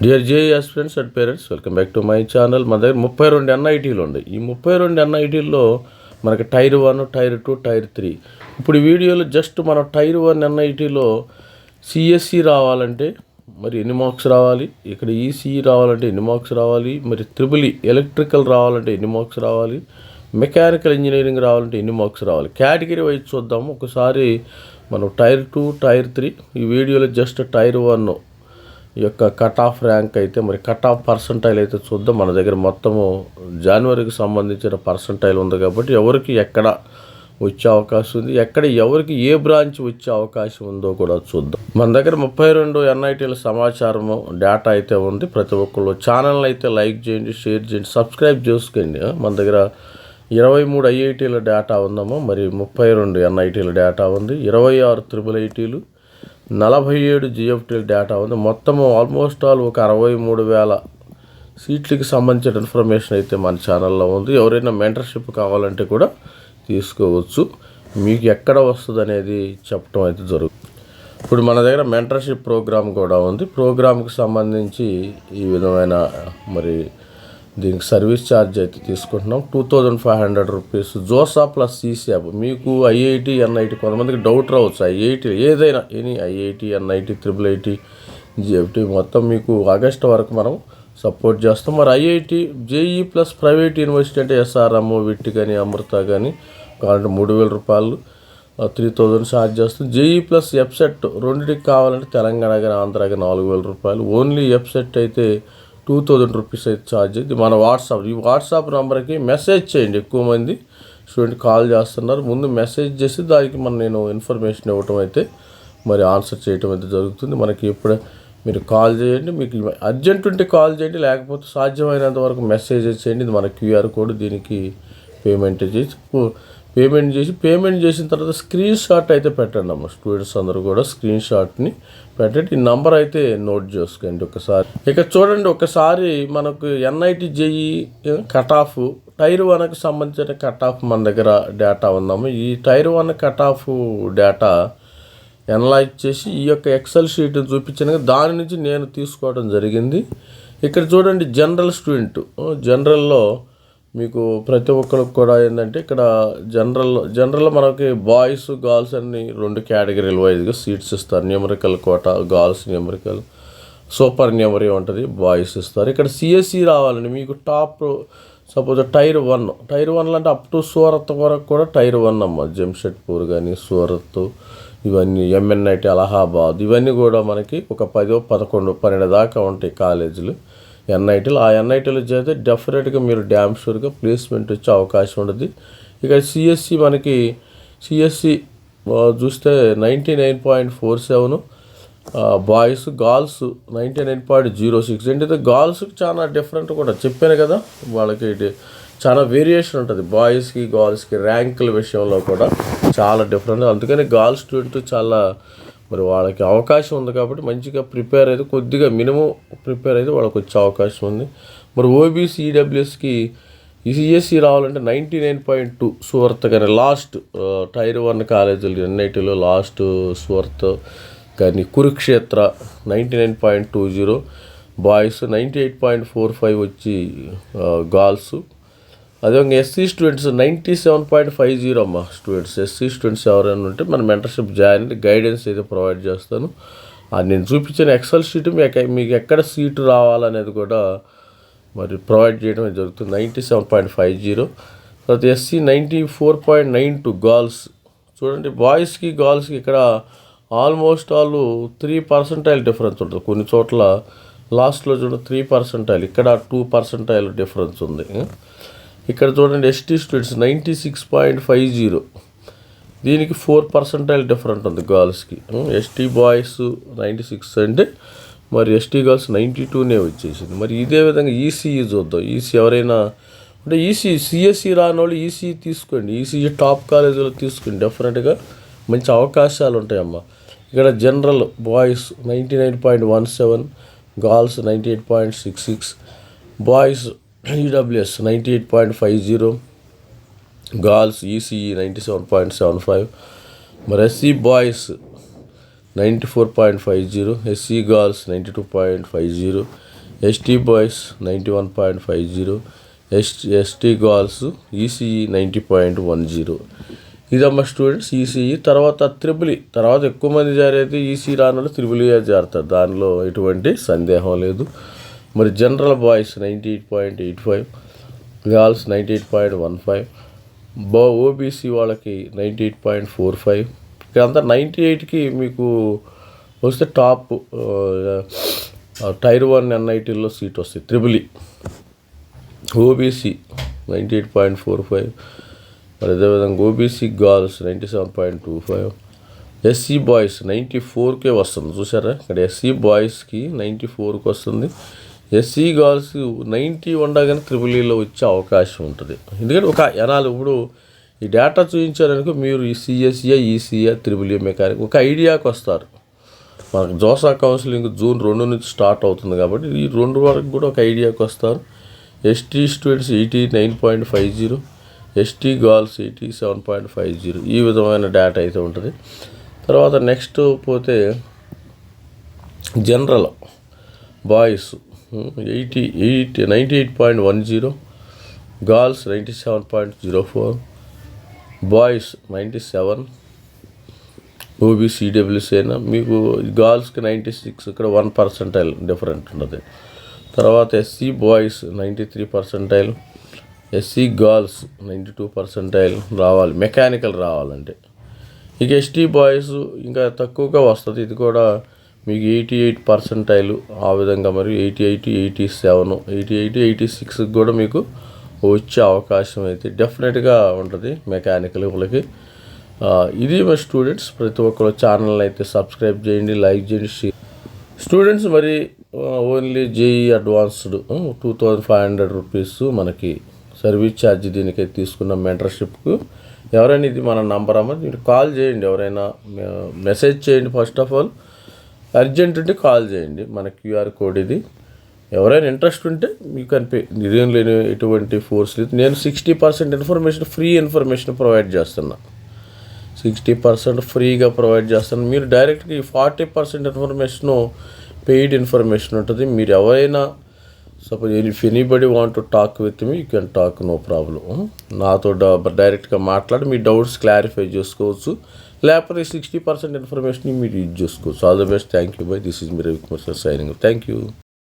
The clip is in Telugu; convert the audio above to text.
Dear JEE aspirants and parents, welcome back to my channel. మన దగ్గర 32 ఎన్ఐటీలు ఉన్నాయి. ఈ 32 ఎన్ఐటీల్లో మనకి టైర్ 1, టైర్ 2, టైర్ 3. ఇప్పుడు ఈ వీడియోలో జస్ట్ మనం టైర్ 1 ఎన్ఐటీలో సిఎస్సి రావాలంటే మరి ఎన్ని మార్క్స్ రావాలి, ఇక్కడ ఈసీఈ రావాలంటే ఎన్ని మార్క్స్ రావాలి, మరి ట్రిపుల్ ఎలక్ట్రికల్ రావాలంటే ఎన్ని మార్క్స్ రావాలి, మెకానికల్ ఇంజనీరింగ్ రావాలంటే ఎన్ని మార్క్స్ రావాలి, కేటగిరీ వైజ్ చూద్దాము. ఒకసారి మనం టైర్ 2, టైర్ 3 ఈ వీడియోలో జస్ట్ టైర్ 1 యొక్క కట్ ఆఫ్ ర్యాంక్ అయితే మరి కట్ ఆఫ్ పర్సంటైల్ అయితే చూద్దాం. మన దగ్గర మొత్తము జనవరికి సంబంధించిన పర్సంటైల్ ఉంది కాబట్టి ఎవరికి ఎక్కడ వచ్చే అవకాశం ఉంది, ఎక్కడ ఎవరికి ఏ బ్రాంచ్ వచ్చే అవకాశం ఉందో కూడా చూద్దాం. మన దగ్గర 32 ఎన్ఐటీల సమాచారము డేటా అయితే ఉంది. ప్రతి ఒక్కళ్ళు ఛానల్ అయితే లైక్ చేయండి, షేర్ చేయండి, సబ్స్క్రైబ్ చేసుకోండి. మన దగ్గర 23 ఐఐటీల డేటా ఉందాము, మరి 32 ఎన్ఐటీల డేటా ఉంది, 26 ట్రిపుల్ ఐటీలు, 47 జిఎఫ్టీల డేటా ఉంది. మొత్తము ఆల్మోస్ట్ ఆల్ ఒక 63,000 సీట్లకి సంబంధించిన ఇన్ఫర్మేషన్ అయితే మన ఛానల్లో ఉంది. ఎవరైనా మెంటర్షిప్ కావాలంటే కూడా తీసుకోవచ్చు. మీకు ఎక్కడ వస్తుంది అనేది చెప్పడం అయితే జరుగుతుంది. ఇప్పుడు మన దగ్గర మెంటర్షిప్ ప్రోగ్రామ్ కూడా ఉంది. ప్రోగ్రామ్కి సంబంధించి ఈ విధమైన మరి దీనికి సర్వీస్ ఛార్జ్ అయితే తీసుకుంటున్నాం. 2,500 రూపీస్. JoSAA plus CCF. మీకు ఐఐటి, ఎన్ఐటి కొంతమందికి డౌట్ రావచ్చు. ఐఐటి ఏదైనా IIT, NIT, triple IT, GFT మొత్తం మీకు ఆగస్టు వరకు మనం సపోర్ట్ చేస్తాం. మరి IIT, JEE plus private university అంటే ఎస్ఆర్ఎం, విట్ కానీ, అమృత కానీ కావాలంటే 3,000 రూపాయలు, 3,000 ఛార్జ్ చేస్తాం. జేఈ ప్లస్ ఎఫ్సెట్ రెండింటికి కావాలంటే తెలంగాణ కానీ ఆంధ్ర కానీ 4,000 రూపాయలు. ఓన్లీ ఎఫ్సెట్ అయితే 2,000 రూపీస్ అయితే ఛార్జ్ అయితే మన వాట్సాప్, ఈ వాట్సాప్ నెంబర్కి మెసేజ్ చేయండి. ఎక్కువ మంది స్టూడెంట్ కాల్ చేస్తున్నారు. ముందు మెసేజ్ చేసి దానికి నేను ఇన్ఫర్మేషన్ ఇవ్వటం అయితే మరి ఆన్సర్ చేయటం అయితే జరుగుతుంది. మనకి ఎప్పుడు మీరు కాల్ చేయండి, మీకు అర్జెంట్ ఉంటే కాల్ చేయండి, లేకపోతే సాధ్యమైనంత వరకు మెసేజ్ చేయండి. ఇది మన క్యూఆర్ కోడ్, దీనికి పేమెంట్ చేసిన తర్వాత స్క్రీన్ షాట్ అయితే పెట్టండి అమ్మ. స్టూడెంట్స్ అందరూ కూడా స్క్రీన్ షాట్ని పెట్టండి. ఈ నంబర్ అయితే నోట్ చేసుకోండి ఒకసారి. ఇక చూడండి, ఒకసారి మనకు NIT JEE cut off tier 1కి సంబంధించిన కట్ ఆఫ్ మన దగ్గర డేటా ఉందాము. ఈ tier 1 cut off data analyse చేసి ఈ యొక్క ఎక్సెల్ షీట్ చూపించిన దాని నుంచి నేను తీసుకోవడం జరిగింది. ఇక్కడ చూడండి, జనరల్ స్టూడెంట్, జనరల్లో మీకు ప్రతి ఒక్కరికి కూడా ఏంటంటే ఇక్కడ జనరల్లో మనకి బాయ్స్, గర్ల్స్ అన్ని 2 కేటగిరీల వైజ్గా సీట్స్ ఇస్తారు. న్యూమరికల్ కోట, గర్ల్స్ న్యూమరికల్, సూపర్ న్యూమరీ ఉంటుంది, బాయ్స్ ఇస్తారు. ఇక్కడ సిఎస్సి రావాలండి మీకు టాప్ సపోజ్ టైర్ 1 అంటే అప్ టు సూరత్ వరకు కూడా టైర్ 1 అమ్మ. జంషెడ్పూర్ కానీ, సూరత్, ఇవన్నీ ఎంఎన్ఐటి, అలహాబాద్, ఇవన్నీ కూడా మనకి ఒక 10, 11, 12 దాకా ఉంటాయి కాలేజీలు, ఎన్ఐటీలు. ఆ ఎన్ఐటీలు చేస్తే డెఫినెట్గా మీరు డ్యామ్ షూర్గా ప్లేస్మెంట్ వచ్చే అవకాశం ఉంటుంది. ఇక సిఎస్సి మనకి సిఎస్సి చూస్తే 99.47, బాయ్స్, గర్ల్స్ 99.06. ఏంటంటే గర్ల్స్కి చాలా డిఫరెంట్ కూడా చెప్పాను కదా, వాళ్ళకి చాలా వేరియేషన్ ఉంటుంది. బాయ్స్కి, గర్ల్స్కి ర్యాంకుల విషయంలో కూడా చాలా డిఫరెంట్. అందుకని గర్ల్స్ స్టూడెంట్ చాలా మరి వాళ్ళకి అవకాశం ఉంది కాబట్టి మంచిగా ప్రిపేర్ అయితే, కొద్దిగా మినిమం ప్రిపేర్ అయితే వాళ్ళకి వచ్చే అవకాశం ఉంది. మరి ఓబీసీ, ఈడబ్ల్యూఎస్కి సిఎస్సి రావాలంటే 99.2 సూరత్ కానీ, లాస్ట్ టైర్ 1 కాలేజీలు ఎన్ఐటీలో లాస్ట్ సూరత్ కానీ, కురుక్షేత్ర 99.20 బాయ్స్, 98.45 వచ్చి గర్ల్స్. అదేవిధంగా ఎస్సీ స్టూడెంట్స్ 97.50 అమ్మ. స్టూడెంట్స్ ఎస్సీ స్టూడెంట్స్ ఎవరైనా ఉంటే మన మెంటర్షిప్ జాయిన్ గైడెన్స్ అయితే ప్రొవైడ్ చేస్తాను. అది నేను చూపించిన ఎక్సెల్ షీట్ మీకు ఎక్కడ సీటు రావాలనేది కూడా మరి ప్రొవైడ్ చేయడం జరుగుతుంది. 97.50. తర్వాత ఎస్సీ 94.92 గర్ల్స్. చూడండి, బాయ్స్కి, గర్ల్స్కి ఇక్కడ ఆల్మోస్ట్ ఆల్ 3% డిఫరెన్స్ ఉంటుంది. కొన్ని చోట్ల లాస్ట్లో చూడండి 3%, ఇక్కడ 2% డిఫరెన్స్ ఉంది. ఇక్కడ చూడండి, ఎస్టీ స్టూడెంట్స్ 96.50, దీనికి 4% డిఫరెంట్ ఉంది గర్ల్స్కి. ఎస్టీ బాయ్స్ 96 అంటే మరి ఎస్టీ గర్ల్స్ 92 వచ్చేసింది. మరి ఇదే విధంగా ఈసీఈ చూద్దాం. ఈసీ ఎవరైనా అంటే సిఎస్సి రాని వాళ్ళు ఈసీ తీసుకోండి. ఈసీఈ టాప్ కాలేజీలో తీసుకోండి, డెఫినెట్గా మంచి అవకాశాలు ఉంటాయమ్మా. ఇక్కడ general boys 99.17, girls 98.66, boys EWS 98.50, girls ECE 97.75. మరి SC boys 94.50, SC Girls 92.50, ST Boys 91.50, ST Girls ECE 90.10. ఇదమ్మా స్టూడెంట్స్ ఈసీఈ. తర్వాత త్రిబుల్ తర్వాత ఎక్కువ మంది జారైతే ఈసీ రానులు త్రిబుల్ జారుతారు, దానిలో ఎటువంటి సందేహం లేదు. మరి జనరల్ బాయ్స్ 98.85, గర్ల్స్ 98.15, ఓబీసీ వాళ్ళకి 98.45. ఇక్కడంతా 98కి మీకు వస్తే టాప్ టైర్ 1 ఎన్ఐటీల్లో సీట్ వస్తాయి. త్రిబుల్ ఓబీసీ 98.45, మరి అదేవిధంగా ఓబీసీ గర్ల్స్ 97.25, ఎస్సీ బాయ్స్ 94కే వస్తుంది. చూసారా ఇక్కడ ఎస్సీ బాయ్స్కి 94కి వస్తుంది. ఎస్సీ గర్ల్స్ 90 ఉండగానే త్రిబులీలో వచ్చే అవకాశం ఉంటుంది. ఎందుకంటే ఒక ఎనాలి ఇప్పుడు ఈ డేటా చూపించారనుకో మీరు ఈ సిఎస్ఏ ఈసీఏ త్రిబుల్ మెకానిక్ ఒక ఐడియాకి వస్తారు. మనకు జోసా కౌన్సిలింగ్ జూన్ 2 నుంచి స్టార్ట్ అవుతుంది కాబట్టి ఈ 2 వరకు కూడా ఒక ఐడియాకి వస్తారు. ఎస్టీ స్టూడెంట్స్ 89.50, ఎస్టీ గర్ల్స్ 87.50, ఈ విధమైన డేటా అయితే ఉంటుంది. తర్వాత నెక్స్ట్ పోతే జనరల్ బాయ్స్ 98.10, గర్ల్స్ 97.04, బాయ్స్ 97, ఓబీసీడబ్ల్యూసీ అయినా మీకు గర్ల్స్కి 96, ఇక్కడ 1% డిఫరెంట్ ఉంటుంది. తర్వాత ఎస్సీ బాయ్స్ 93%, ఎస్సీ గర్ల్స్ 92% రావాలి మెకానికల్ రావాలంటే. ఇక ఎస్టీ బాయ్స్ ఇంకా తక్కువగా వస్తుంది, ఇది కూడా మీకు 88% ఆ విధంగా, మరి 88, 87, 88, 86 కూడా మీకు వచ్చే అవకాశం అయితే డెఫినెట్గా ఉంటుంది మెకానికల్ వాళ్ళకి. ఇది మా స్టూడెంట్స్, ప్రతి ఒక్కరు ఛానల్ అయితే సబ్స్క్రైబ్ చేయండి, లైక్ చేయండి, షేర్. స్టూడెంట్స్ మరి ఓన్లీ జేఈ అడ్వాన్స్డ్ 2500 రూపీస్ మనకి సర్వీస్ ఛార్జ్ దీనికైతే తీసుకున్న మెంటర్షిప్కు. ఎవరైనా ఇది మన నంబర్ అమ్మ, మీరు కాల్ చేయండి, ఎవరైనా మెసేజ్ చేయండి. ఫస్ట్ ఆఫ్ ఆల్ అర్జెంట్ ఉంటే కాల్ చేయండి, మన క్యూఆర్ కోడ్ ఇది. ఎవరైనా ఇంట్రెస్ట్ ఉంటే మీకు ఇదేం లేని ఎటువంటి ఫోర్స్ లేదు. నేను 60% ఇన్ఫర్మేషన్ ఫ్రీ ఇన్ఫర్మేషన్ ప్రొవైడ్ చేస్తున్నా, 60% ఫ్రీగా ప్రొవైడ్ చేస్తాను. మీరు డైరెక్ట్గా ఈ 40% ఇన్ఫర్మేషను పెయిడ్ ఇన్ఫర్మేషన్ ఉంటుంది. మీరు ఎవరైనా suppose if anybody want to talk with me you can talk, no problem. నాతో డైరెక్ట్గా మాట్లాడి మీ డౌట్స్ క్లారిఫై చేసుకోవచ్చు, లేకపోతే 60% ఇన్ఫర్మేషన్ మీరు యూజ్ చేసుకోవచ్చు. All the best, thank you by. This is me Ravikumar sir signing. Thank you.